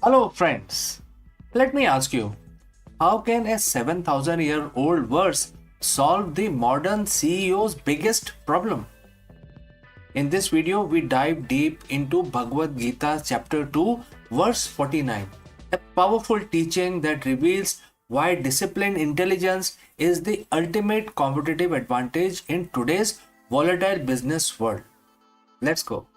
Hello, friends. Let me ask you, how can a 7,000-year-old verse solve the modern CEO's biggest problem? In this video, we dive deep into Bhagavad Gita chapter 2, verse 49, a powerful teaching that reveals why disciplined intelligence is the ultimate competitive advantage in today's volatile business world. Let's go.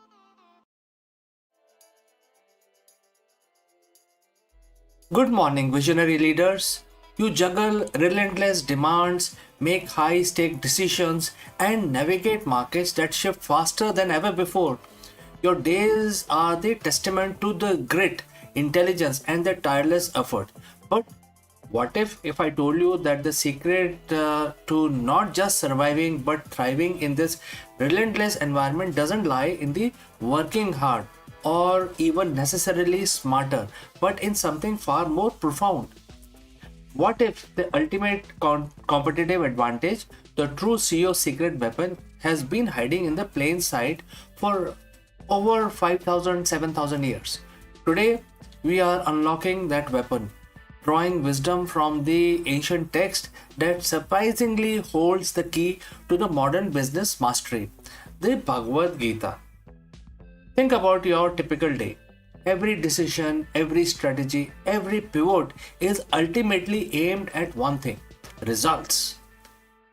Good morning, visionary leaders. You juggle relentless demands, make high stake decisions, and navigate markets that shift faster than ever before. Your days are the testament to the grit, intelligence, and the tireless effort. But what if I told you that the secret to not just surviving but thriving in this relentless environment doesn't lie in the working hard or even necessarily smarter, but in something far more profound? What if the ultimate competitive advantage, the true CEO secret weapon, has been hiding in the plain sight for over 5,000, 7,000 years? Today, we are unlocking that weapon, drawing wisdom from the ancient text that surprisingly holds the key to the modern business mastery, the Bhagavad Gita. Think about your typical day. Every decision, every strategy, every pivot is ultimately aimed at one thing: results.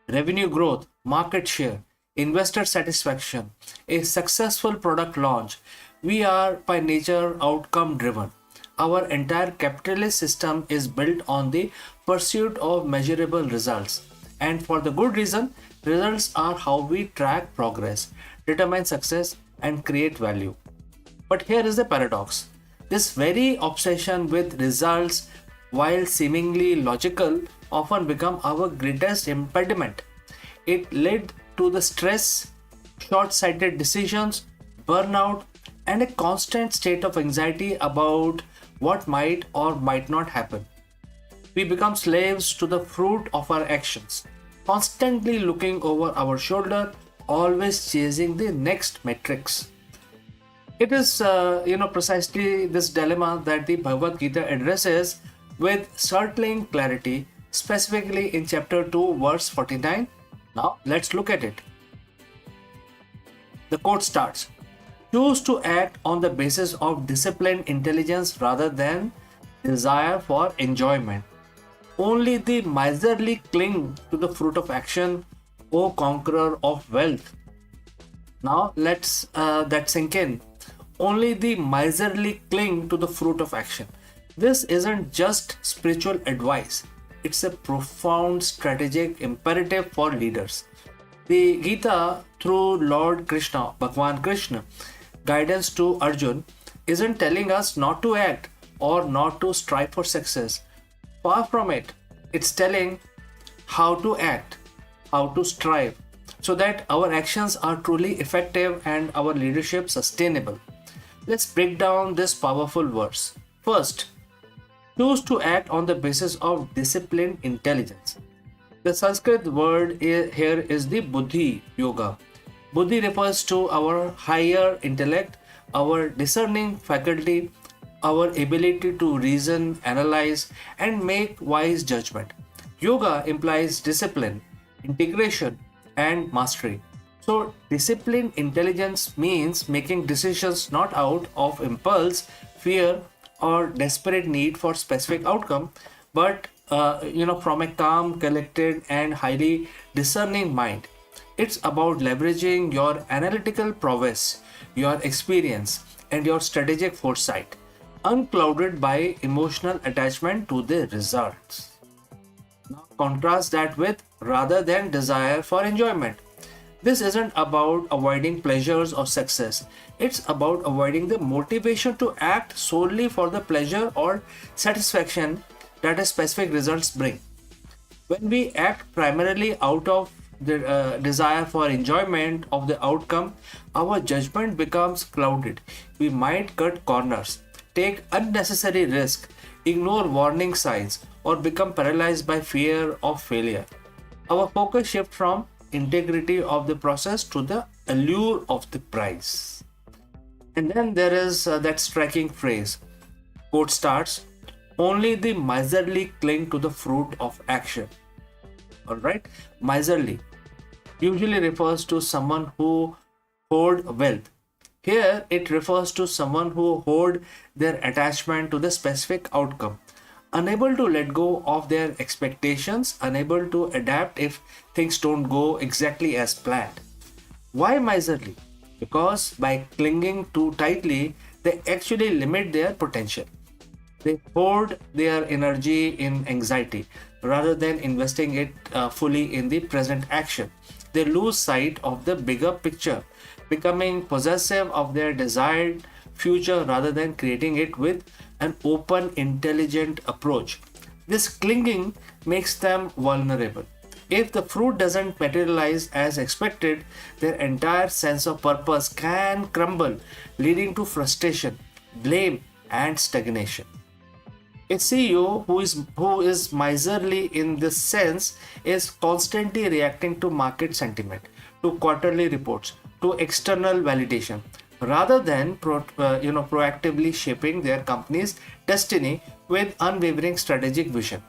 Revenue growth, market share, investor satisfaction, a successful product launch. We are by nature outcome driven. Our entire capitalist system is built on the pursuit of measurable results. And for the good reason, results are how we track progress, determine success, and create value. But here is the paradox. This very obsession with results, while seemingly logical, often become our greatest impediment. It led to the stress, short-sighted decisions, burnout, and a constant state of anxiety about what might or might not happen. We become slaves to the fruit of our actions, constantly looking over our shoulder, always chasing the next metrics. It is, precisely this dilemma that the Bhagavad Gita addresses with startling clarity, specifically in chapter 2, verse 49. Now, let's look at it. The quote starts: choose to act on the basis of disciplined intelligence rather than desire for enjoyment. Only the miserly cling to the fruit of action, O conqueror of wealth. Now, let's that sink in. Only the miserly cling to the fruit of action. This isn't just spiritual advice, it's a profound strategic imperative for leaders. The Gita, through Lord Krishna, Bhagwan Krishna, guidance to Arjun, isn't telling us not to act or not to strive for success. Far from it, it's telling how to act, how to strive, so that our actions are truly effective and our leadership sustainable. Let's break down this powerful verse. First, choose to act on the basis of disciplined intelligence. The Sanskrit word here is the Buddhi Yoga. Buddhi refers to our higher intellect, our discerning faculty, our ability to reason, analyze, and make wise judgment. Yoga implies discipline, integration, and mastery. So, disciplined intelligence means making decisions not out of impulse, fear, or desperate need for specific outcome, but from a calm, collected, and highly discerning mind. It's about leveraging your analytical prowess, your experience, and your strategic foresight, unclouded by emotional attachment to the results. Now, contrast that with rather than desire for enjoyment. This isn't about avoiding pleasures or success. It's about avoiding the motivation to act solely for the pleasure or satisfaction that a specific results bring. When we act primarily out of the desire for enjoyment of the outcome, our judgment becomes clouded. We might cut corners, take unnecessary risk, ignore warning signs, or become paralyzed by fear of failure. Our focus shifts from integrity of the process to the allure of the prize. And then there is that striking phrase: Quote starts, only the miserly cling to the fruit of action. Alright, miserly usually refers to someone who hoard wealth. Here it refers to someone who hoard their attachment to the specific outcome, unable to let go of their expectations, unable to adapt if things don't go exactly as planned. Why miserly? Because by clinging too tightly, they actually limit their potential. They hoard their energy in anxiety rather than investing it fully in the present action. They lose sight of the bigger picture, becoming possessive of their desired future rather than creating it with an open, intelligent approach. This clinging makes them vulnerable. If the fruit doesn't materialize as expected, their entire sense of purpose can crumble, leading to frustration, blame, and stagnation. A CEO who is miserly in this sense is constantly reacting to market sentiment, to quarterly reports, to external validation, rather than proactively shaping their company's destiny with unwavering strategic vision.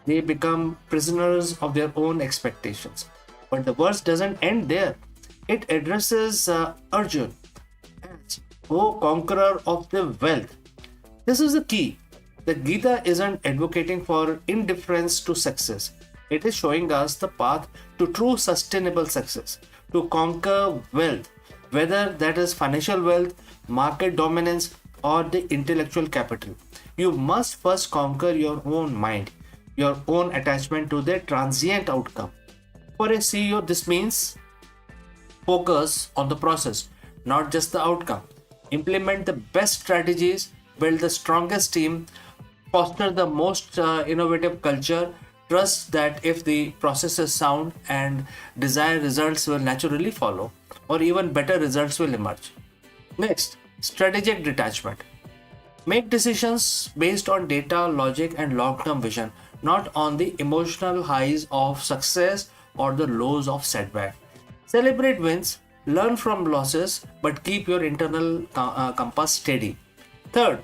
They become prisoners of their own expectations. But the verse doesn't end there. It addresses Arjun as, O conqueror of the wealth. This is the key. The Gita isn't advocating for indifference to success. It is showing us the path to true sustainable success, to conquer wealth, whether that is financial wealth, market dominance, or the intellectual capital. You must first conquer your own mind, your own attachment to the transient outcome. For a CEO, this means focus on the process, not just the outcome. Implement the best strategies, build the strongest team, foster the most innovative culture, trust that if the process is sound and desired results will naturally follow, or even better results will emerge. Next, strategic detachment. Make decisions based on data, logic, and long term vision, not on the emotional highs of success or the lows of setback. Celebrate wins, learn from losses, but keep your internal compass steady. Third,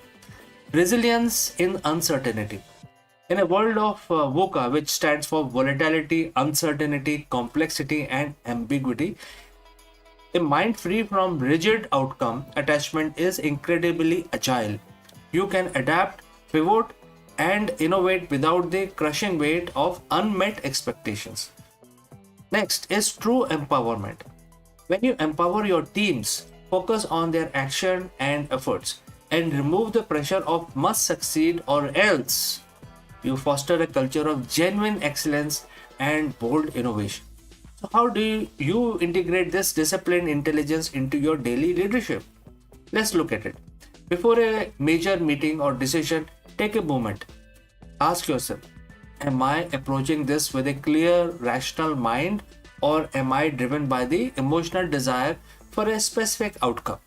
resilience in uncertainty. In a world of VUCA, which stands for volatility, uncertainty, complexity, and ambiguity, a mind free from rigid outcome attachment is incredibly agile. You can adapt, pivot, and innovate without the crushing weight of unmet expectations. Next is true empowerment. When you empower your teams, focus on their action and efforts, and remove the pressure of must succeed or else, you foster a culture of genuine excellence and bold innovation. So, how do you integrate this disciplined intelligence into your daily leadership? Let's look at it. Before a major meeting or decision, take a moment. Ask yourself, am I approaching this with a clear, rational mind, or am I driven by the emotional desire for a specific outcome?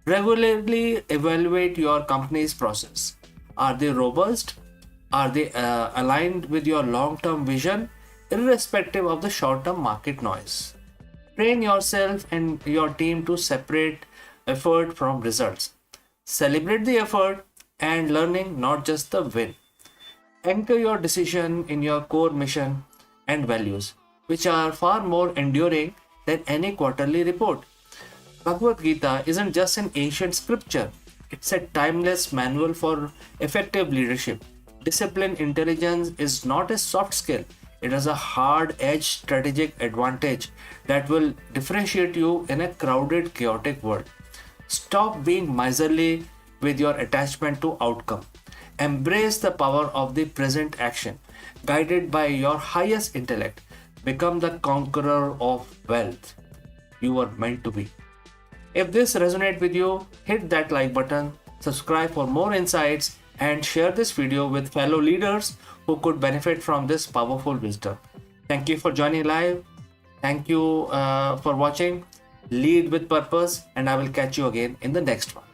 Regularly evaluate your company's process. Are they robust? Are they aligned with your long term vision, irrespective of the short term market noise? Train yourself and your team to separate effort from results. Celebrate the effort and learning, not just the win. Anchor your decision in your core mission and values, which are far more enduring than any quarterly report. Bhagavad Gita isn't just an ancient scripture, it's a timeless manual for effective leadership. Disciplined intelligence is not a soft skill, it is a hard edged strategic advantage that will differentiate you in a crowded, chaotic world. Stop being miserly with your attachment to outcome. Embrace the power of the present action, guided by your highest intellect. Become the conqueror of wealth you were meant to be. If this resonates with you, hit that like button, subscribe for more insights, and share this video with fellow leaders who could benefit from this powerful wisdom. Thank you for joining live. Thank you for watching. Lead with purpose, and I will catch you again in the next one.